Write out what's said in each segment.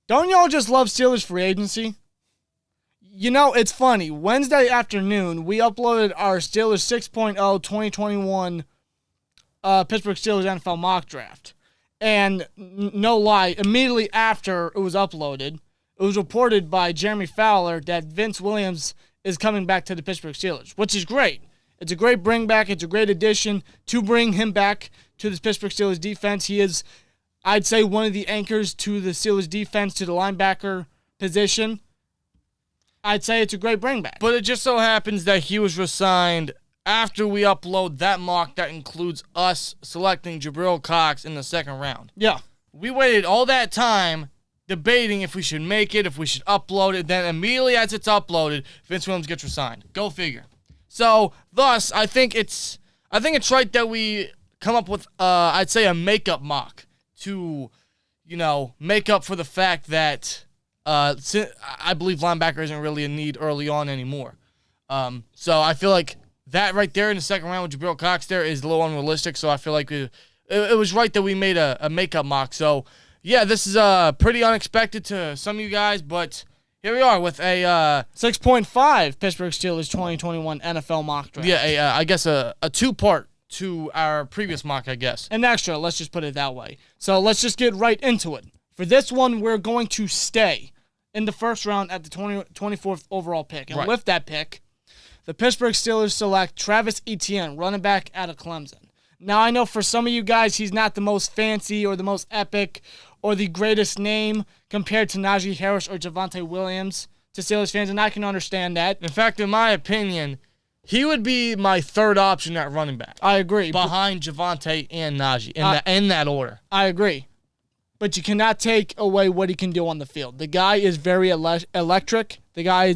Don't y'all just love Steelers free agency? You know, it's funny. Wednesday afternoon, we uploaded our Steelers 6.0 2021 Pittsburgh Steelers NFL mock draft. And no lie, immediately after it was uploaded, it was reported by Jeremy Fowler that Vince Williams is coming back to the Pittsburgh Steelers, which is great. It's a great bring back. It's a great addition to bring him back to the Pittsburgh Steelers defense. He is, I'd say, one of the anchors to the Steelers defense, to the linebacker position. I'd say it's a great bring back. But it just so happens that he was re-signed after we upload that mock that includes us selecting Jabril Cox in the second round. Yeah. We waited all that time debating if we should make it, if we should upload it. Then immediately as it's uploaded, Vince Williams gets re-signed. Go figure. So, thus, I think it's right that we come up with, I'd say, a makeup mock to, make up for the fact that I believe linebacker isn't really a need early on anymore. So I feel like that right there in the second round with Jabril Cox there is a little unrealistic. So I feel like it was right that we made a makeup mock. So, yeah, this is pretty unexpected to some of you guys, but here we are with a 6.5 Pittsburgh Steelers 2021 NFL mock draft. Yeah, I guess a two-part to our previous mock, I guess. An extra, let's just put it that way. So let's just get right into it. For this one, we're going to stay in the first round at the 24th overall pick. And with that pick, the Pittsburgh Steelers select Travis Etienne, running back out of Clemson. Now, I know for some of you guys, he's not the most fancy or the most epic or the greatest name compared to Najee Harris or Javonte Williams to Steelers fans, and I can understand that. In fact, in my opinion, he would be my third option at running back. I agree. Behind Javonte and Najee, in that order. I agree. But you cannot take away what he can do on the field. The guy is very electric. The guy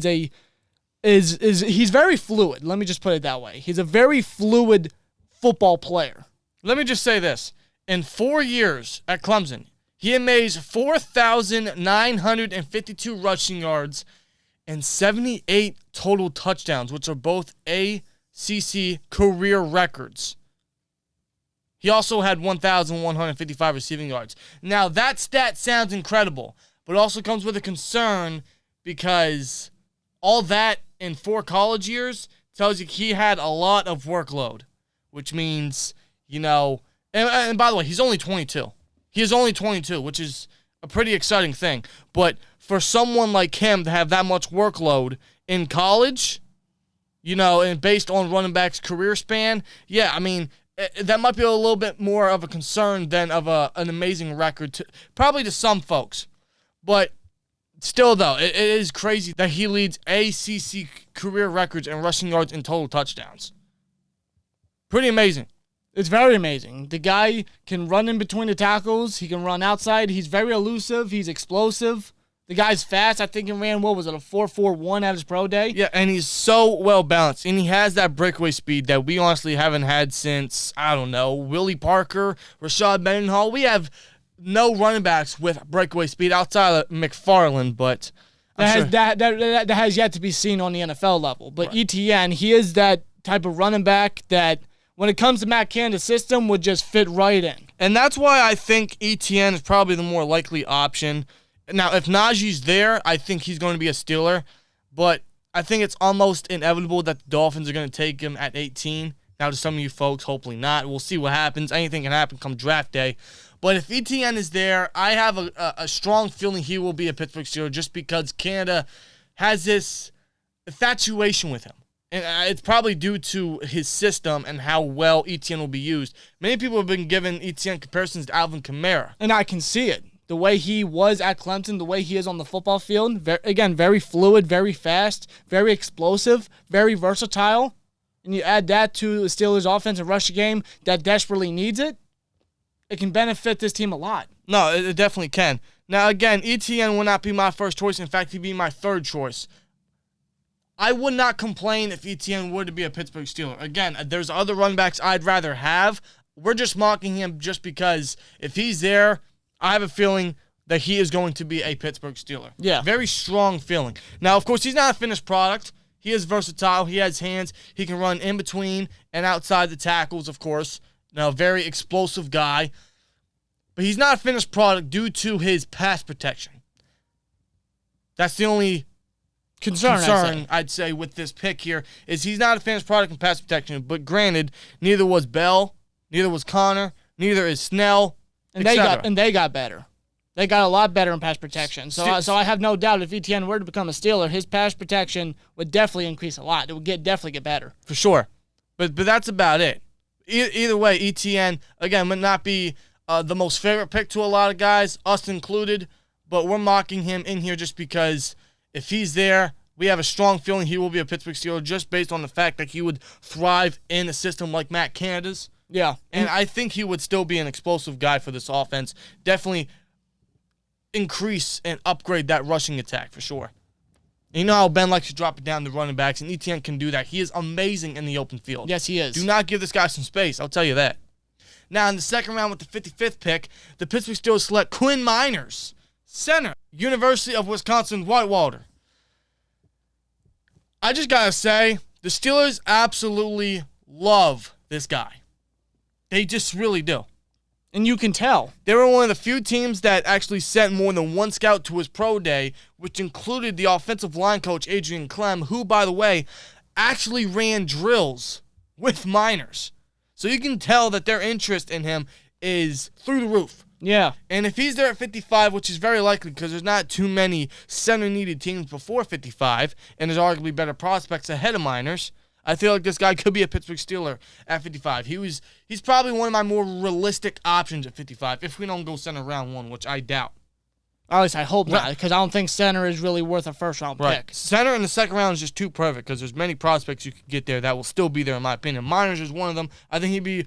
he's very fluid. Let me just put it that way. He's a very fluid football player. Let me just say this. In 4 years at Clemson, he amazed 4,952 rushing yards and 78 total touchdowns, which are both ACC career records. He also had 1,155 receiving yards. Now, that stat sounds incredible, but also comes with a concern because all that in 4 college years tells you he had a lot of workload, which means, and by the way, he's only 22. He is only 22, which is a pretty exciting thing. But for someone like him to have that much workload in college, and based on running back's career span, yeah, I mean, that might be a little bit more of a concern than of an amazing record, probably to some folks. But still, though, it is crazy that he leads ACC career records in rushing yards and total touchdowns. Pretty amazing. It's very amazing. The guy can run in between the tackles. He can run outside. He's very elusive. He's explosive. The guy's fast. I think he ran, a 4.41 at his pro day? Yeah, and he's so well-balanced. And he has that breakaway speed that we honestly haven't had since, Willie Parker, Rashad Mendenhall. We have no running backs with breakaway speed outside of McFarland, but that has yet to be seen on the NFL level. But right. Etienne, he is that type of running back that, when it comes to Matt Canada's system, would just fit right in. And that's why I think Etienne is probably the more likely option. Now, if Najee's there, I think he's going to be a Steeler. But I think it's almost inevitable that the Dolphins are going to take him at 18. Now, to some of you folks, hopefully not. We'll see what happens. Anything can happen come draft day. But if Etienne is there, I have a strong feeling he will be a Pittsburgh Steeler just because Canada has this infatuation with him. And it's probably due to his system and how well Etienne will be used. Many people have been giving Etienne comparisons to Alvin Kamara. And I can see it. The way he was at Clemson, the way he is on the football field. Very fluid, very fast, very explosive, very versatile. And you add that to the Steelers' offensive rushing game that desperately needs it, it can benefit this team a lot. No, it definitely can. Now, again, Etienne will not be my first choice. In fact, he'd be my third choice. I would not complain if Etienne were to be a Pittsburgh Steeler. Again, there's other running backs I'd rather have. We're just mocking him just because if he's there, I have a feeling that he is going to be a Pittsburgh Steeler. Yeah. Very strong feeling. Now, of course, he's not a finished product. He is versatile. He has hands. He can run in between and outside the tackles, of course. Now, very explosive guy. But he's not a finished product due to his pass protection. That's the only concern I'd say with this pick here is he's not a finished product in pass protection. But granted, neither was Bell, neither was Connor, neither is Snell, and they got better. They got a lot better in pass protection. So I have no doubt if Etienne were to become a Steeler, his pass protection would definitely increase a lot. It would definitely get better. For sure. But that's about it. Either way, Etienne, again, would not be the most favorite pick to a lot of guys, us included, but we're mocking him in here just because if he's there, we have a strong feeling he will be a Pittsburgh Steeler just based on the fact that he would thrive in a system like Matt Canada's. Yeah. And I think he would still be an explosive guy for this offense. Definitely increase and upgrade that rushing attack for sure. And you know how Ben likes to drop it down the running backs, and Etienne can do that. He is amazing in the open field. Yes, he is. Do not give this guy some space, I'll tell you that. Now, in the second round with the 55th pick, the Pittsburgh Steelers select Quinn Miners, center, University of Wisconsin-Whitewater. I just got to say, the Steelers absolutely love this guy. They just really do. And you can tell. They were one of the few teams that actually sent more than one scout to his pro day, which included the offensive line coach, Adrian Clem, who, by the way, actually ran drills with Miners. So you can tell that their interest in him is through the roof. Yeah. And if he's there at 55, which is very likely because there's not too many center-needed teams before 55, and there's arguably better prospects ahead of Miners, I feel like this guy could be a Pittsburgh Steeler at 55. He's probably one of my more realistic options at 55 if we don't go center round one, which I doubt. At least I hope not, because I don't think center is really worth a first-round pick. Center in the second round is just too perfect because there's many prospects you could get there that will still be there, in my opinion. Miners is one of them. I think he'd be,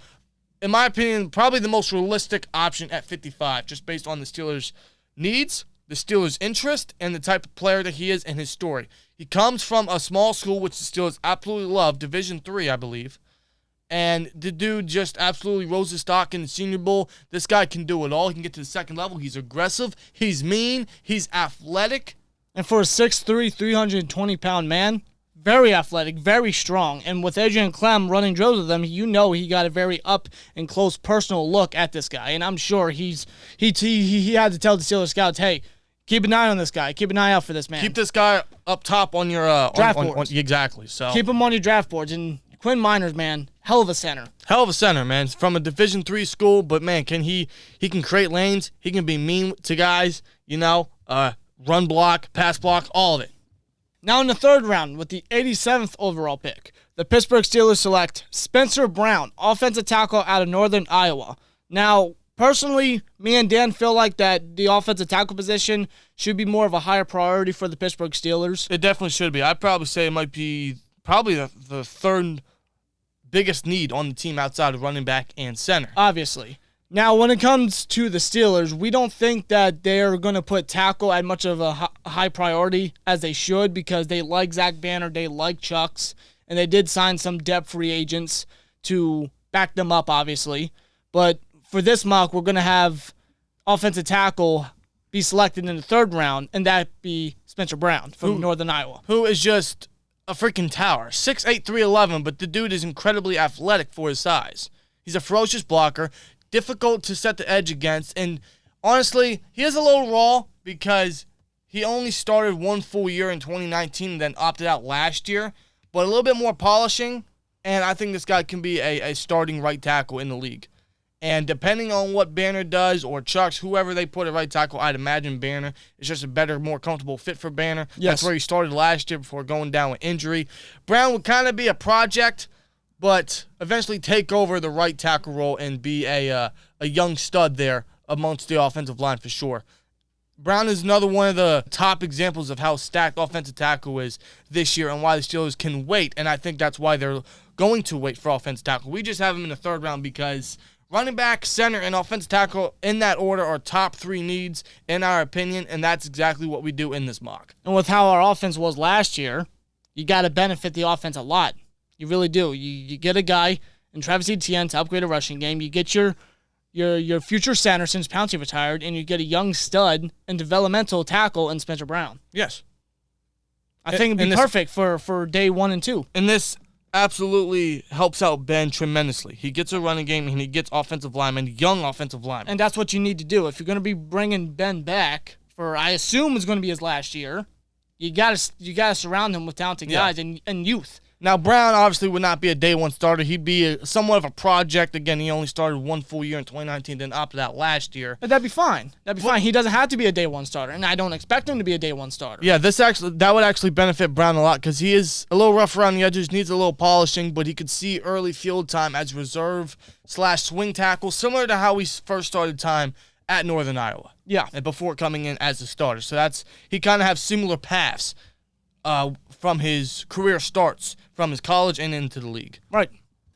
in my opinion, probably the most realistic option at 55, just based on the Steelers' needs, the Steelers' interest, and the type of player that he is and his story. He comes from a small school, which the Steelers absolutely love, Division III, I believe. And the dude just absolutely rose his stock in the Senior Bowl. This guy can do it all. He can get to the second level. He's aggressive. He's mean. He's athletic. And for a 6'3", 320-pound man, very athletic, very strong. And with Adrian Clem running drills with him, you know he got a very up-and-close personal look at this guy. And I'm sure he had to tell the Steelers scouts, hey, keep an eye on this guy. Keep an eye out for this man. Keep this guy up top on your draft boards. Exactly. So keep him on your draft boards. And Quinn Miners, man, hell of a center. Hell of a center, man. From a Division III school, but man, he can create lanes. He can be mean to guys. Run block, pass block, all of it. Now in the third round, with the 87th overall pick, the Pittsburgh Steelers select Spencer Brown, offensive tackle out of Northern Iowa. Now, personally, me and Dan feel like that the offensive tackle position should be more of a higher priority for the Pittsburgh Steelers. It definitely should be. I'd probably say it might be probably the third biggest need on the team outside of running back and center. Obviously. Now, when it comes to the Steelers, we don't think that they're going to put tackle at much of a high priority as they should because they like Zach Banner, they like Chucks, and they did sign some depth free agents to back them up, obviously. But for this mock, we're going to have offensive tackle be selected in the third round, and that be Spencer Brown from Northern Iowa. Who is just a freaking tower. 6'8", 311, but the dude is incredibly athletic for his size. He's a ferocious blocker, difficult to set the edge against, and honestly, he is a little raw because he only started one full year in 2019 and then opted out last year, but a little bit more polishing, and I think this guy can be a starting right tackle in the league. And depending on what Banner does or Chucks, whoever they put at right tackle, I'd imagine Banner is just a better, more comfortable fit for Banner. Yes. That's where he started last year before going down with injury. Brown would kind of be a project, but eventually take over the right tackle role and be a young stud there amongst the offensive line for sure. Brown is another one of the top examples of how stacked offensive tackle is this year and why the Steelers can wait, and I think that's why they're going to wait for offensive tackle. We just have him in the third round because running back, center, and offensive tackle in that order are top three needs in our opinion, and that's exactly what we do in this mock. And with how our offense was last year, you got to benefit the offense a lot. You really do. You get a guy in Travis Etienne to upgrade a rushing game. You get your future center since Pouncey retired, and you get a young stud and developmental tackle in Spencer Brown. Yes. I think it'd be perfect for day 1 and 2. And this absolutely helps out Ben tremendously. He gets a running game, and he gets offensive linemen, young offensive linemen. And that's what you need to do. If you're going to be bringing Ben back for, I assume, it's going to be his last year. You gotta surround him with talented guys and youth. Now, Brown obviously would not be a day one starter. He'd be somewhat of a project. Again, he only started one full year in 2019, then opted out last year. But that'd be fine. Fine. He doesn't have to be a day one starter, and I don't expect him to be a day one starter. Yeah, that would actually benefit Brown a lot because he is a little rough around the edges, needs a little polishing, but he could see early field time as reserve/swing tackle, similar to how he first started time at Northern Iowa. Yeah. And before coming in as a starter. So he kind of have similar paths from his career starts, from his college and into the league. Right.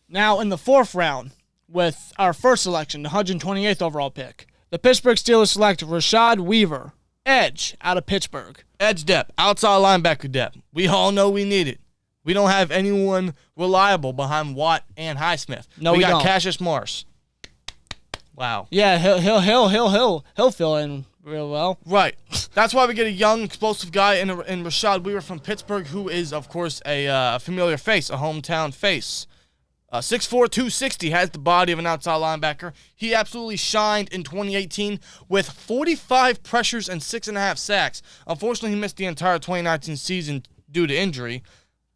Now, in the 4th round, with our first selection, the 128th overall pick, the Pittsburgh Steelers select Rashad Weaver, edge, out of Pittsburgh. Edge depth, outside linebacker depth. We all know we need it. We don't have anyone reliable behind Watt and Highsmith. No, we got don't. Cassius Morris. Wow. Yeah, he'll fill in real well. Right. That's why we get a young, explosive guy in Rashad Weaver from Pittsburgh, who is, of course, a familiar face, a hometown face. 6'4", 260, has the body of an outside linebacker. He absolutely shined in 2018 with 45 pressures and 6.5 sacks. Unfortunately, he missed the entire 2019 season due to injury.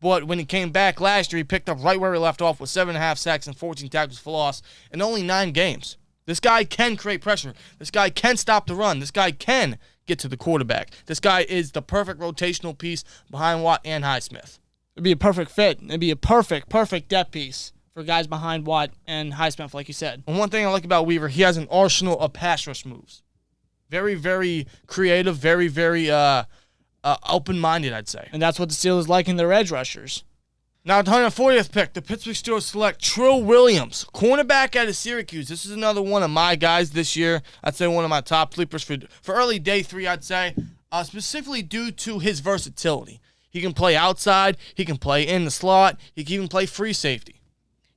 But when he came back last year, he picked up right where he left off with 7.5 sacks and 14 tackles for loss in only 9 games. This guy can create pressure. This guy can stop the run. This guy can get to the quarterback. This guy is the perfect rotational piece behind Watt and Highsmith. It'd be a perfect fit. It'd be a perfect depth piece for guys behind Watt and Highsmith, like you said. And one thing I like about Weaver, he has an arsenal of pass rush moves. Very, very creative, very, very open-minded, I'd say. And that's what the Steelers like in their edge rushers. Now, at the 140th pick, the Pittsburgh Steelers select Trill Williams, cornerback out of Syracuse. This is another one of my guys this year. I'd say one of my top sleepers for early day 3, I'd say, specifically due to his versatility. He can play outside. He can play in the slot. He can even play free safety.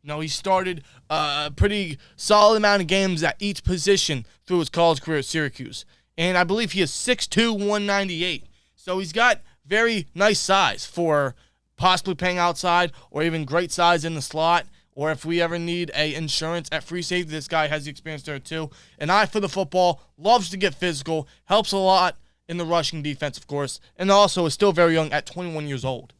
You know, he started a pretty solid amount of games at each position through his college career at Syracuse. And I believe he is 6'2", 198. So he's got very nice size for possibly playing outside or even great size in the slot. Or if we ever need a insurance at free safety, this guy has the experience there too. An eye for the football, loves to get physical, helps a lot in the rushing defense, of course, and also is still very young at 21 years old.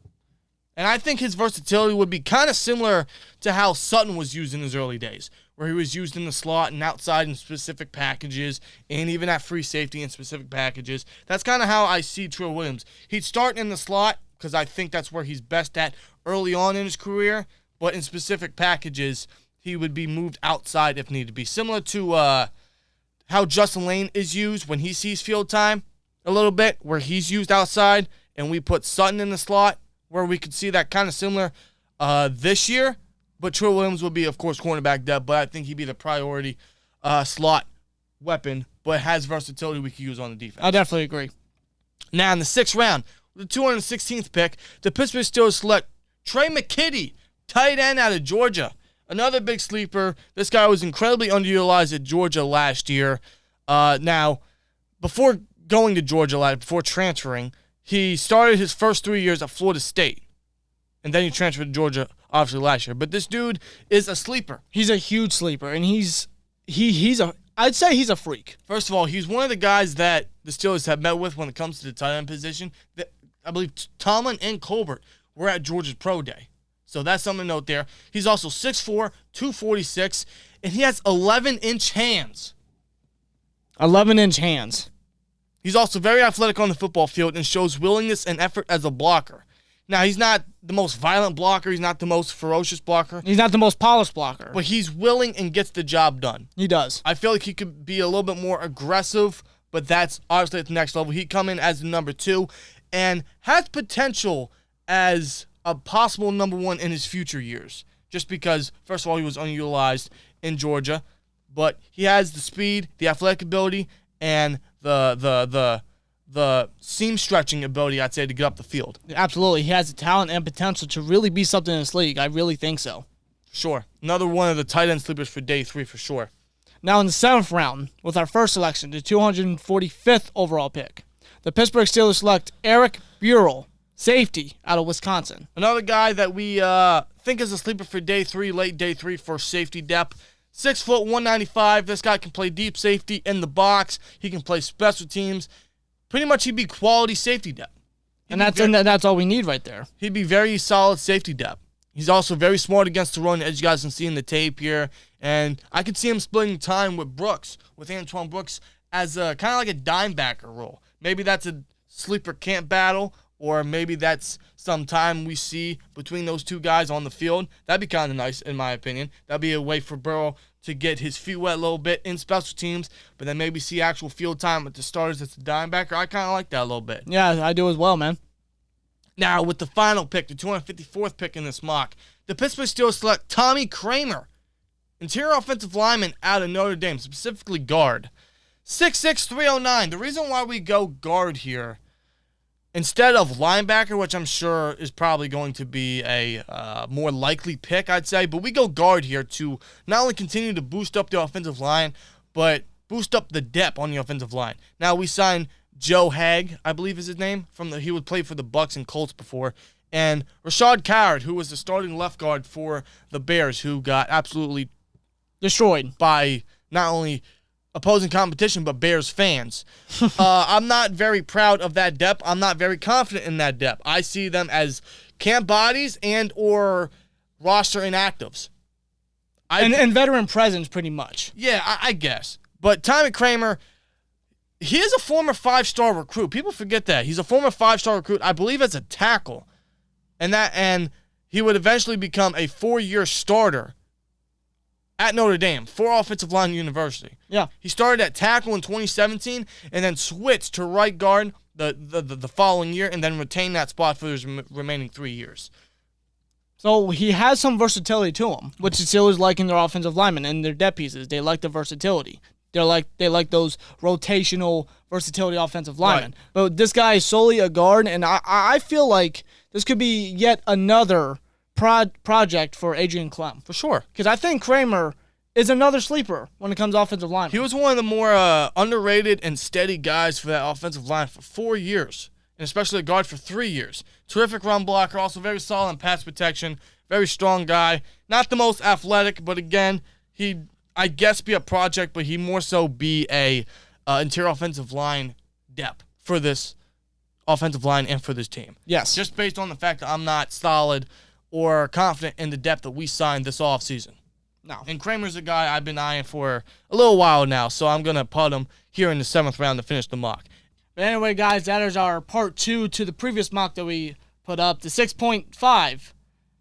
And I think his versatility would be kind of similar to how Sutton was used in his early days, where he was used in the slot and outside in specific packages, and even at free safety in specific packages. That's kind of how I see Trill Williams. He'd start in the slot because I think that's where he's best at early on in his career, but in specific packages, he would be moved outside if needed be. Similar to how Justin Lane is used when he sees field time a little bit, where he's used outside, and we put Sutton in the slot, where we could see that kind of similar this year. But Trill Williams would be, of course, cornerback depth, but I think he'd be the priority slot weapon, but has versatility we could use on the defense. I definitely agree. Now, in the 6th round, the 216th pick, the Pittsburgh Steelers select Trey McKitty, tight end out of Georgia. Another big sleeper. This guy was incredibly underutilized at Georgia last year. Now, before going to Georgia, before transferring, he started his first 3 years at Florida State. And then he transferred to Georgia, obviously, last year. But this dude is a sleeper. He's a huge sleeper, and I'd say he's a freak. First of all, he's one of the guys that the Steelers have met with when it comes to the tight end position. I believe Tomlin and Colbert were at Georgia's pro day. So that's something to note there. He's also 6'4", 246, and he has 11-inch hands. 11-inch hands. He's also very athletic on the football field and shows willingness and effort as a blocker. Now, he's not the most violent blocker. He's not the most ferocious blocker. He's not the most polished blocker. But he's willing and gets the job done. He does. I feel like he could be a little bit more aggressive, but that's obviously at the next level. He'd come in as the number 2 and has potential as a possible number 1 in his future years. Just because, first of all, he was underutilized in Georgia, but he has the speed, the athletic ability, and the seam stretching ability, I'd say, to get up the field. Absolutely. He has the talent and potential to really be something in this league. I really think so. Sure. Another one of the tight end sleepers for day 3 for sure. Now in the 7th round, with our first selection, the 245th overall pick, the Pittsburgh Steelers select Eric Burrell, safety out of Wisconsin. Another guy that we think is a sleeper for day 3, late day 3 for safety depth. 6 foot, 195. This guy can play deep safety in the box. He can play special teams. Pretty much he'd be quality safety depth. And that's all we need right there. He'd be very solid safety depth. He's also very smart against the run, as you guys can see in the tape here. And I could see him splitting time with Antoine Brooks, as a kind of like a dime backer role. Maybe that's a sleeper camp battle, or maybe that's some time we see between those two guys on the field. That'd be kind of nice, in my opinion. That'd be a way for Burrow to get his feet wet a little bit in special teams, but then maybe see actual field time with the starters as a dime backer. I kind of like that a little bit. Yeah, I do as well, man. Now, with the final pick, the 254th pick in this mock, the Pittsburgh Steelers select Tommy Kramer, interior offensive lineman out of Notre Dame, specifically guard. 6'6", 309. The reason why we go guard here instead of linebacker, which I'm sure is probably going to be a more likely pick, I'd say, but we go guard here to not only continue to boost up the offensive line, but boost up the depth on the offensive line. Now, we signed Joe Hagg, I believe is his name. He would play for the Bucs and Colts before. And Rashad Carrot, who was the starting left guard for the Bears, who got absolutely destroyed by not only opposing competition, but Bears fans. I'm not very proud of that depth. I'm not very confident in that depth. I see them as camp bodies and or roster inactives. And veteran presence, pretty much. Yeah, I guess. But Tommy Kramer, he is a former 5-star recruit. People forget that. He's a former 5-star recruit, I believe, as a tackle. And he would eventually become a 4-year starter at Notre Dame for Offensive Line University. Yeah. He started at tackle in 2017 and then switched to right guard the following year and then retained that spot for his remaining 3 years. So he has some versatility to him, which the Steelers like in their offensive linemen and their depth pieces. They like the versatility. They like those rotational versatility offensive linemen. Right. But this guy is solely a guard, and I feel like this could be yet another project for Adrian Clem. For sure. Because I think Kramer is another sleeper when it comes to offensive line. He was one of the more underrated and steady guys for that offensive line for 4 years, and especially a guard for 3 years. Terrific run blocker, also very solid in pass protection, very strong guy. Not the most athletic, but again, he'd, I guess, be a project, but he more so be a interior offensive line depth for this offensive line and for this team. Yes. Just based on the fact that I'm not solid or confident in the depth that we signed this offseason. No. And Kramer's a guy I've been eyeing for a little while now, so I'm going to put him here in the 7th round to finish the mock. But anyway, guys, that is our part 2 to the previous mock that we put up, the 6.5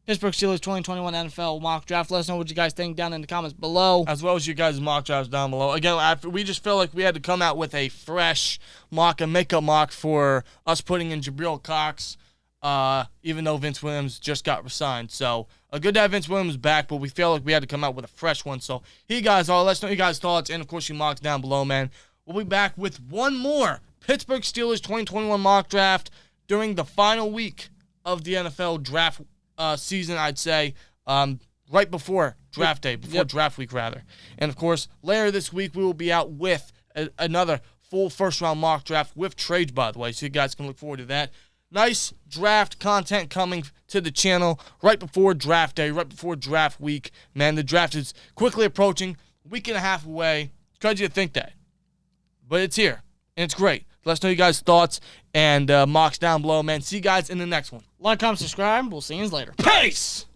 Pittsburgh Steelers 2021 NFL mock draft. Let us know what you guys think down in the comments below. As well as you guys' mock drafts down below. Again, we just feel like we had to come out with a fresh mock, a makeup mock for us putting in Jabril Cox, even though Vince Williams just got re-signed. So, good to have Vince Williams back, but we feel like we had to come out with a fresh one. So, here you guys are. Let us know your guys' thoughts, and, of course, your mocks down below, man. We'll be back with one more Pittsburgh Steelers 2021 mock draft during the final week of the NFL draft season, I'd say, right before draft day, draft week, rather. And, of course, later this week, we will be out with another full first-round mock draft with trades, by the way, so you guys can look forward to that. Nice draft content coming to the channel right before draft day, right before draft week. Man, the draft is quickly approaching, a week and a half away. It's crazy to think that. But it's here, and it's great. Let us know your guys' thoughts and mocks down below, man. See you guys in the next one. Like, comment, subscribe. We'll see you later. Peace!